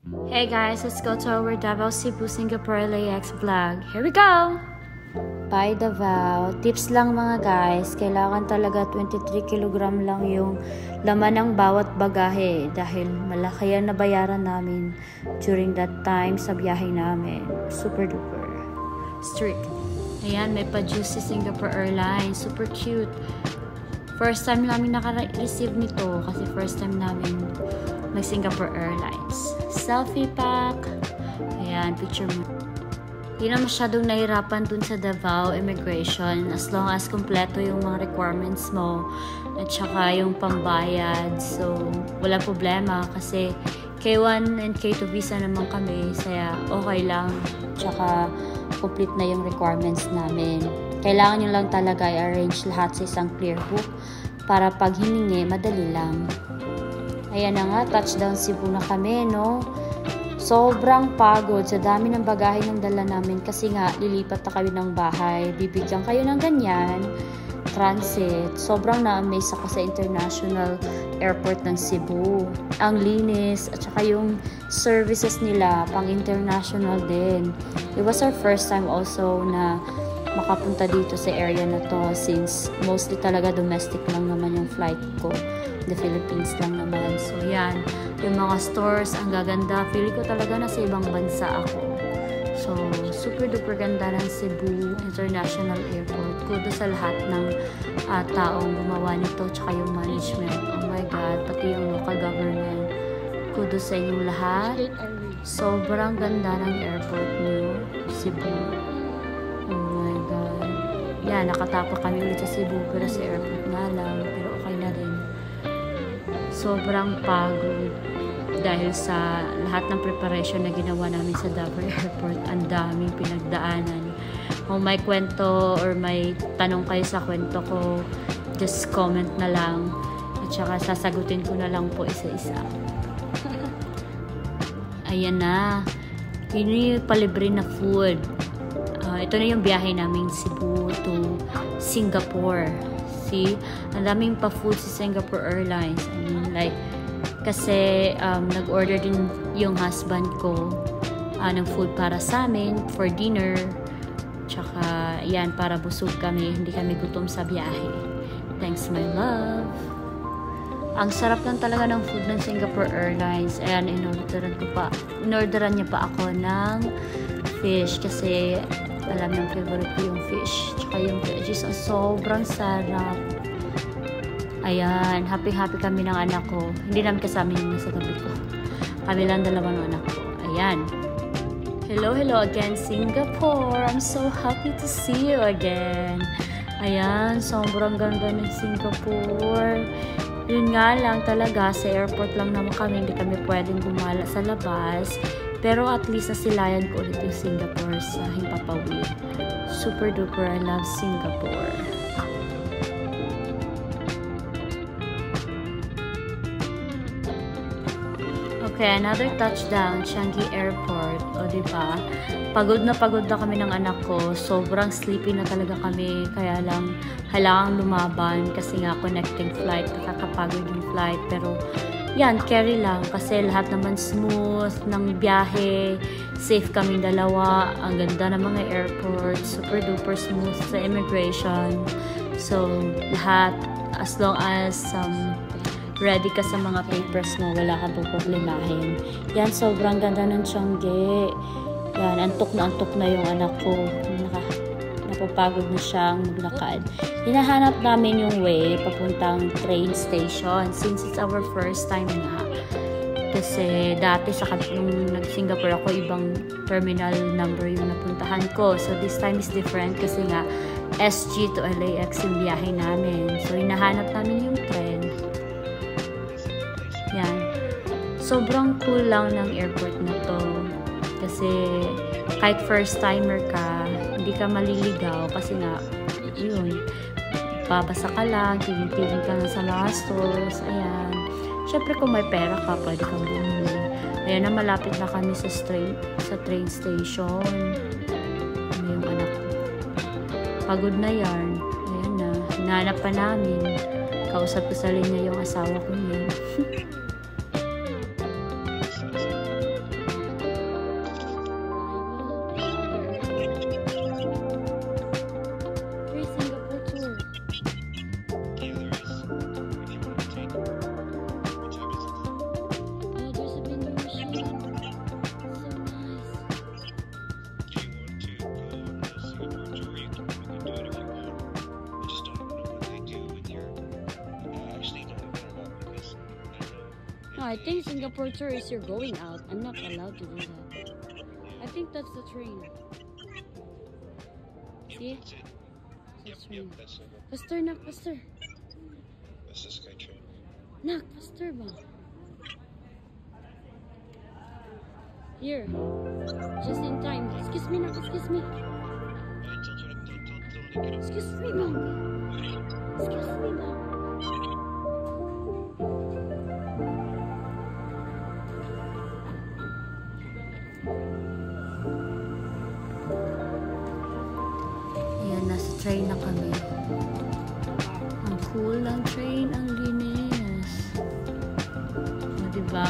Hey guys, let's go to our Davao Cebu Singapore LAX vlog. Here we go! By Davao, tips lang mga guys, kailangan talaga 23 kg lang yung laman ng bawat bagahe dahil malaki yan na bayaran namin during that time sa biyahe namin. Super duper strict. Ayan, may pa-juicy Singapore Airlines. Super cute. First time namin naka-receive nito kasi first time namin mag-Singapore Airlines. Selfie pack. Ayan, picture mo. Hindi na masyadong nahirapan dun sa Davao Immigration as long as kompleto yung mga requirements mo at saka yung pambayad. So, wala problema kasi K1 and K2 visa naman kami. Kaya okay lang. Tsaka complete na yung requirements namin. Kailangan nyo lang talaga i-arrange lahat sa isang clear book para pag hiningi, madali lang. Ayan na nga, touchdown Cebu na kami, no? Sobrang pagod sa dami ng bagahe ng dala namin kasi nga lilipat na kami ng bahay. Bibigyan kayo ng ganyan, transit. Sobrang na-amaze ako sa international airport ng Cebu. Ang linis at saka yung services nila pang international din. It was our first time also na makapunta dito sa area na to since mostly talaga domestic lang naman yung flight ko. The Philippines lang naman. So, yan. Yung mga stores, ang gaganda. Feeling ko talaga nasa ibang bansa ako. So, super duper ganda ng Cebu International Airport. Kudos sa lahat ng taong gumawa nito tsaka yung management. Oh my God. Pati yung local government. Kudos sa inyong lahat. Sobrang ganda ng airport niyo, Cebu. Oh my God. Yan, nakatapak kami ulit sa Cebu pero sa airport nga lang. Pero okay na rin. Sobrang pagod dahil sa lahat ng preparation na ginawa namin sa Davao Airport. Ang daming pinagdaanan. Kung may kwento or may tanong kayo sa kwento ko, just comment na lang. At saka sasagutin ko na lang po isa-isa. Ayan na. Yun yung palibre na food. Ito na yung biyahe namin Cebu to Singapore. See, ang daming pa-food sa Singapore Airlines. I mean, like, kasi nag-order din yung husband ko ng food para sa amin for dinner. Tsaka, yan, para busog kami. Hindi kami gutom sa biyahe. Thanks, my love. Ang sarap lang talaga ng food ng Singapore Airlines. Ayan, inorderan niya pa ako ng fish kasi alam yung favorite ko yung fish. Tsaka yung veggies. Sobrang sarap. Ayan. Happy-happy kami ng anak ko. Hindi namin kasama yung nasa tabi ko. Kami lang dalawa ng anak ko. Ayan. Hello again, Singapore. I'm so happy to see you again. Ayan. Sobrang ganda ng Singapore. Yun nga lang talaga. Sa airport lang naman kami. Hindi kami pwedeng gumala sa labas. Pero at least nasilayan ko ulit yung Singapore sa Himpapawid. Super duper, I love Singapore. Okay, another touchdown, Changi Airport. O diba? Pagod na kami ng anak ko. Sobrang sleepy na talaga kami. Kaya lang, kailangang lumaban kasi nga connecting flight. Nakakapagod yung flight. Pero yan, carry lang kasi lahat naman smooth ng biyahe, safe kaming dalawa, ang ganda ng mga airport, super duper smooth sa immigration. So, lahat, as long as ready ka sa mga papers mo, wala kang problemahin. Yan, sobrang ganda ng Changi. Yan, antok na yung anak ko. Napapagod na siyang maglakad. Hinahanap namin yung way papuntang train station since it's our first time nga. Kasi dati nung nag-Singapore ako, ibang terminal number yung napuntahan ko. So this time is different kasi nga SG to LAX yung biyahe namin. So hinahanap namin yung train. Yan. Sobrang cool lang ng airport na to. Kasi kahit first timer ka, hindi ka maliligaw kasi nga, yun, babasa ka lang, tingin-tingin ka na sa mga stores, ayan. Siyempre kung may pera ka, pwede kang bumili. Ayan na, malapit na kami sa train station. Ano yung anak ko? Pagod na yan. Ayan na, hinahanap pa namin. Kausap ko sa linya yung asawa ko yun. No, I think Singapore tourists, you're going out. I'm not allowed to do that. I think that's the train. See? Yep, that's it. Faster, nak, faster. That's the SkyTrain. Nak, faster ba? Here. Just in time. Excuse me, nak, excuse me. I told you to get up. Excuse me, ma'am. Excuse me, ma'am. Ayan, nasa train na kami. Ang cool ng train, ang linis. O, diba?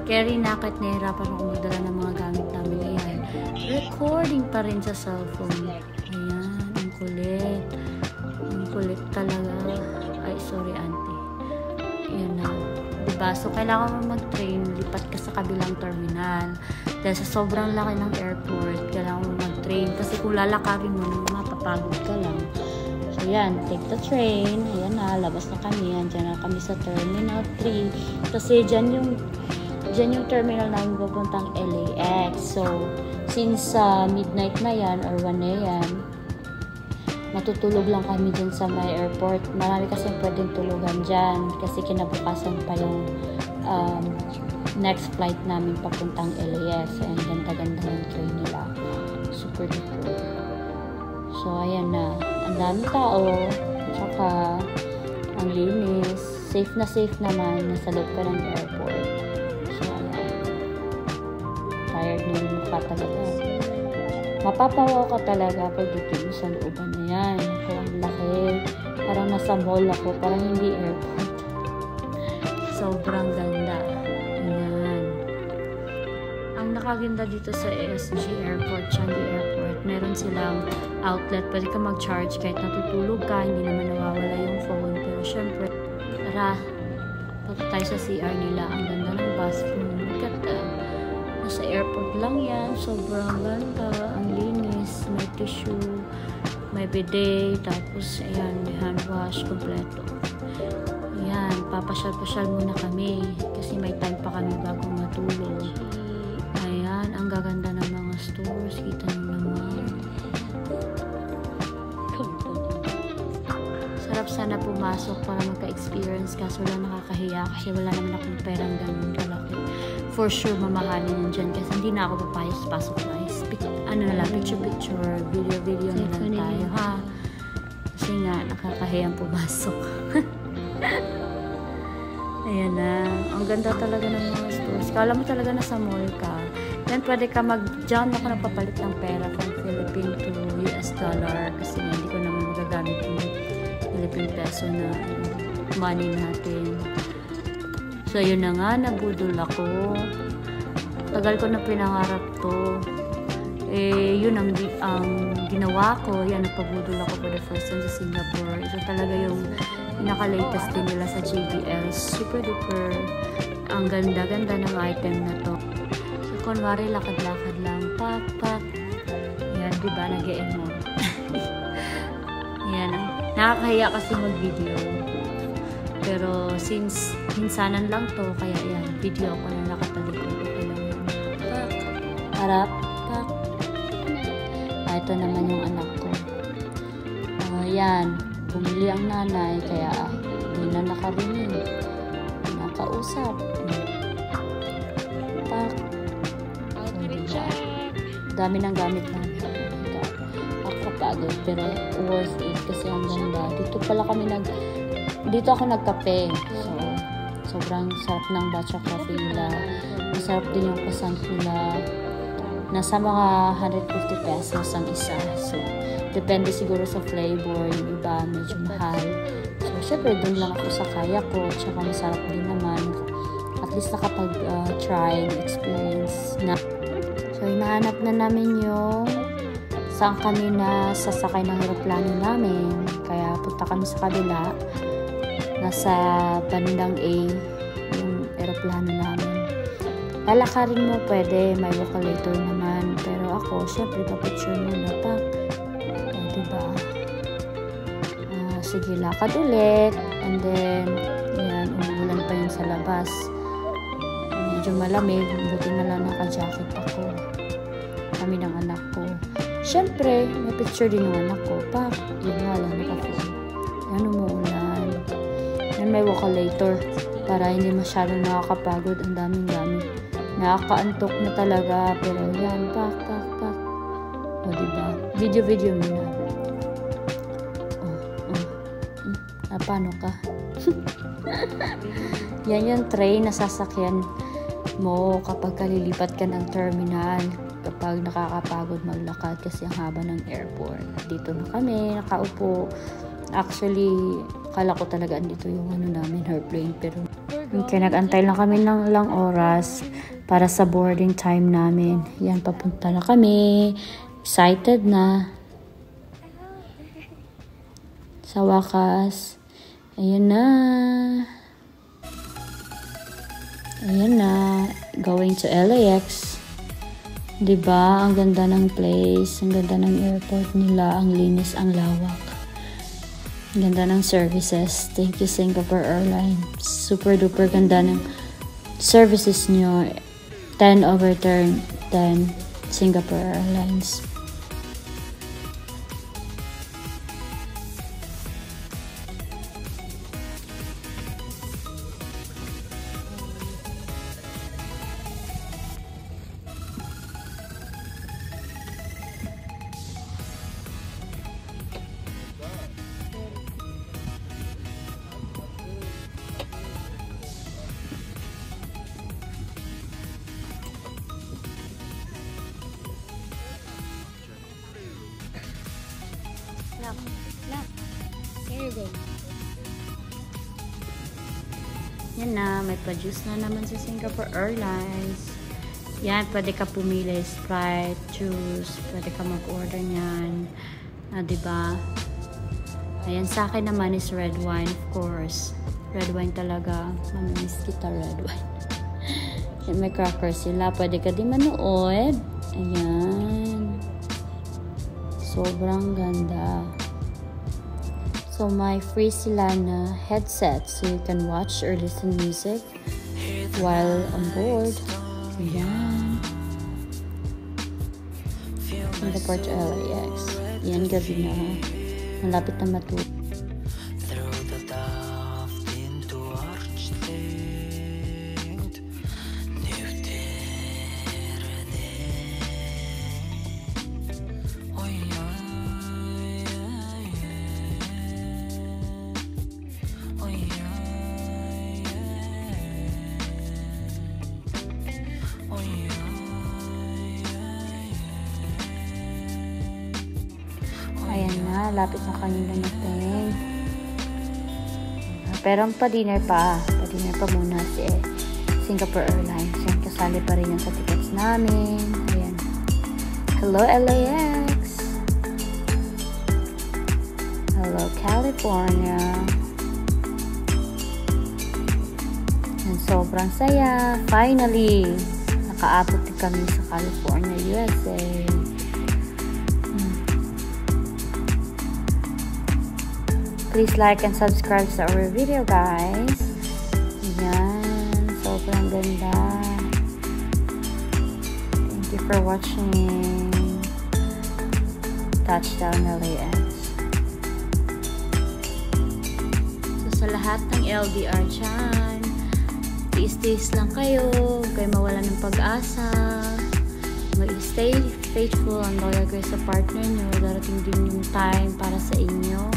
Carry na kahit nahirapan ako magdala ng mga gamit namin. Ayan. Recording pa rin sa cellphone. Ayan, ang kulit. Ang kulit talaga. Ay, sorry, auntie. Ayan na. Diba? So, kailangan mo mag-train. Lipat ka sa kabilang terminal. Dahil sa sobrang laki ng airport, kailangan mo mag-train. Kasi kung lalakarin mo, mapapagod ka lang. So, yan. Take the train. Ayan na. Labas na kami. Diyan na kami sa Terminal 3. Kasi dyan yung terminal namin papuntang LAX. So, since midnight na yan or 1 a.m., matutulog lang kami dyan sa may airport. Marami kasi pwedeng tulugan dyan kasi kinabukasan pa yung next flight namin papuntang LAX. Ayan, ganda-ganda ng train nila. Super duper. So, ayan na. Ang dami tao. Tsaka, ang linis. Safe na safe naman. Nasa loob ka ng airport. So, ayan. Tired na yung mukha talaga. Mapapawaw ka talaga pag dito mo sa looban na yan. Kaya ang laki. Parang nasa mall ako. Parang hindi airport. Sobrang ganda. Ayan. Ang nakaganda dito sa ASG Airport, Changi Airport, meron silang outlet. Pwede ka mag-charge kahit natutulog ka. Hindi naman nawawala yung phone. Pero syempre, tara, punta tayo sa CR nila. Ang ganda ng bathroom. Look at that. Nasa airport lang yan. Sobrang ganda. Ang linis. May tissue. May bidet. Tapos, ayan, may hand wash. Kompleto. Ayan. Papasyal-pasyal muna kami. Kasi may time pa kami bago matulog. Ayan. Ang gaganda ng mga stores. Kita nyo naman. Sarap sana pumasok para magka-experience. Kaso lang nakakahiya. Kasi wala naman akong perang ganun kalaki. For sure, mamahalin yun dyan. Kasi hindi na ako papayos pasok guys. Ano na lang, picture-picture, video-video na lang tayo, ha? Kasi nga, nakakahiyang pumasok. Ayan na. Ang ganda talaga ng mga stores. Kala mo talaga nasa mall ka. Then, pwede ka dyan ako nagpapalit ng pera from Philippine to US dollar. Kasi nga, hindi ko naman magagamit yung Philippine peso na money natin. So, yun na nga, nabudol ako. Tagal ko na pinangarap to. Yun ang ginawa ko. Yan, nagpabudol ako for the first time sa Singapore. Ito talaga yung pinaka-latest din nila sa JBL. Super duper. Ang ganda-ganda ng item na to. So, kunwari, lakad-lakad lang. Pak, pak. Yan, diba? Nag-e-emote. Yan. Nakakahiya kasi mag-video. Pero, since hinsanan lang to, kaya yan, video ako na nakatalikod. Okay lang yun. Pak. Harap. Pak. Ito naman yung anak ko. Yan. Bumili ang nanay, kaya hindi na nakarinig. Nakausap. Pak. Dami ng gamit namin. Ako kapagod, pero worth it kasi ang ganda. Dito ako nagkape. So, sobrang sarap ng matcha coffee nila. Masarap din yung croissant nila. Nasa mga 150 pesos ang isa. So, depende siguro sa flavor. Yung iba, medyo mahal. So, syempre, dun lang ako sa kaya ko. Tsaka masarap din naman. At least nakapag-try, experience na. So, hinahanap na namin yung saan kami na sasakay ng aeroplano namin. Kaya, punta kami sa kabila. Nasa bandang A yung aeroplano namin. Lalakarin mo pwede, may vocalator naman. Pero ako, syempre, papicture muna pa. Diba? Sige, lakad ulit. And then, yan, umuulan pa yun sa labas. medyo malamig. Buti na lang naka-jacket ako. Kami ng anak ko. Siyempre, may picture din yung anak ko. Pak, yun nga lang, naka-phone. Yan, umuulan. Yan, may wakalator para hindi masyadong nakakapagod. Ang daming gamit. Nakakaantok na talaga. Pero yan, pak. O, diba? Video muna. Paano ka? Yan yung train na sasakyan mo kapag kalilipat ka ng terminal. Kapag nakakapagod maglakad kasi ang haba ng airport. Dito na kami, nakaupo. Actually, akala ko talaga andito yung namin, airplane. Pero kaya nag-antay lang kami ng ilang oras para sa boarding time namin. Yan, papunta na kami. Excited na. Sa wakas. Ayan na. Going to LAX. Diba? Ang ganda ng place. Ang ganda ng airport nila. Ang linis, ang lawak. Ang ganda ng services. Thank you, Singapore Airlines. Super duper ganda ng services nyo. 10/10 Singapore Airlines. Look. Here you go. Yan na, may pa-juice na naman sa Singapore Airlines. Yan, pwede ka pumili Sprite, juice, pwede ka mag-order niyan. Diba? Ayan, sa akin naman is red wine, of course. Red wine talaga. Mamiss kita red wine. Yan, may crackers sila. Pwede ka din manood. Ayan. Sobrang ganda. So, may free sila na headset so you can watch or listen music while on board. Ayan. Singapore to LAX. Yan, gabi na. Malapit na matulog. Ayan na, lapit na kanyang dumating. Pero pa-dinner pa muna si Singapore Airlines. Yan, kasali pa rin yung sa tickets namin. Ayan. Hello, LAX! Hello, California! Yan, sobrang saya. Finally, nakaabot din kami sa California, USA. Please like and subscribe sa our video, guys. Yan. Sobrang ganda. Thank you for watching. Touchdown LAX. So, sa lahat ng LDR dyan, tiis-tiis lang kayo. Huwag kayo mawalan ng pag-asa. Mag-stay faithful and loyal kayo sa partner nyo. Darating din yung time para sa inyo.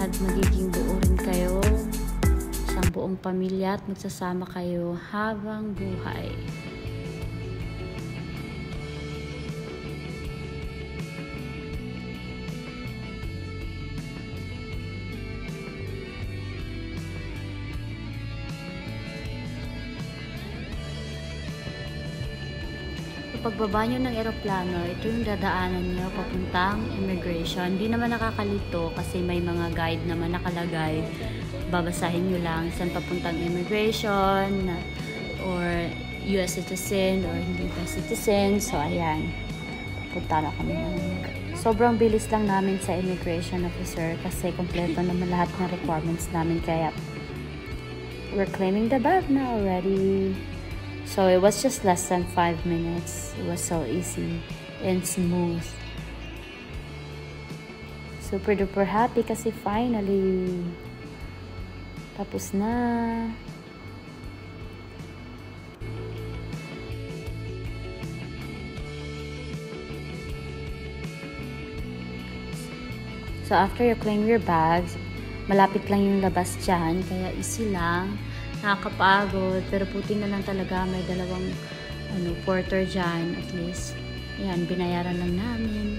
At magiging buo rin kayo, isang buong pamilya at magsasama kayo habang buhay. Pagbaba nyo ng eroplano, ito yung dadaanan nyo papuntang immigration. Hindi naman nakakalito kasi may mga guide naman nakalagay. Babasahin nyo lang saan papuntang immigration or US citizen or hindi pa citizen. So, ayan. Papunta na kami. Sobrang bilis lang namin sa immigration officer kasi kompleto naman lahat ng requirements namin. Kaya, we're claiming the bag na already. So it was just less than 5 minutes. It was so easy and smooth. Super duper happy kasi finally tapos na. So after you claim your bags, malapit lang yung labas dyan, kaya easy lang. Nakakapagod, pero puti na lang talaga, may 2 porter dyan at least. Ayan, binayaran lang namin.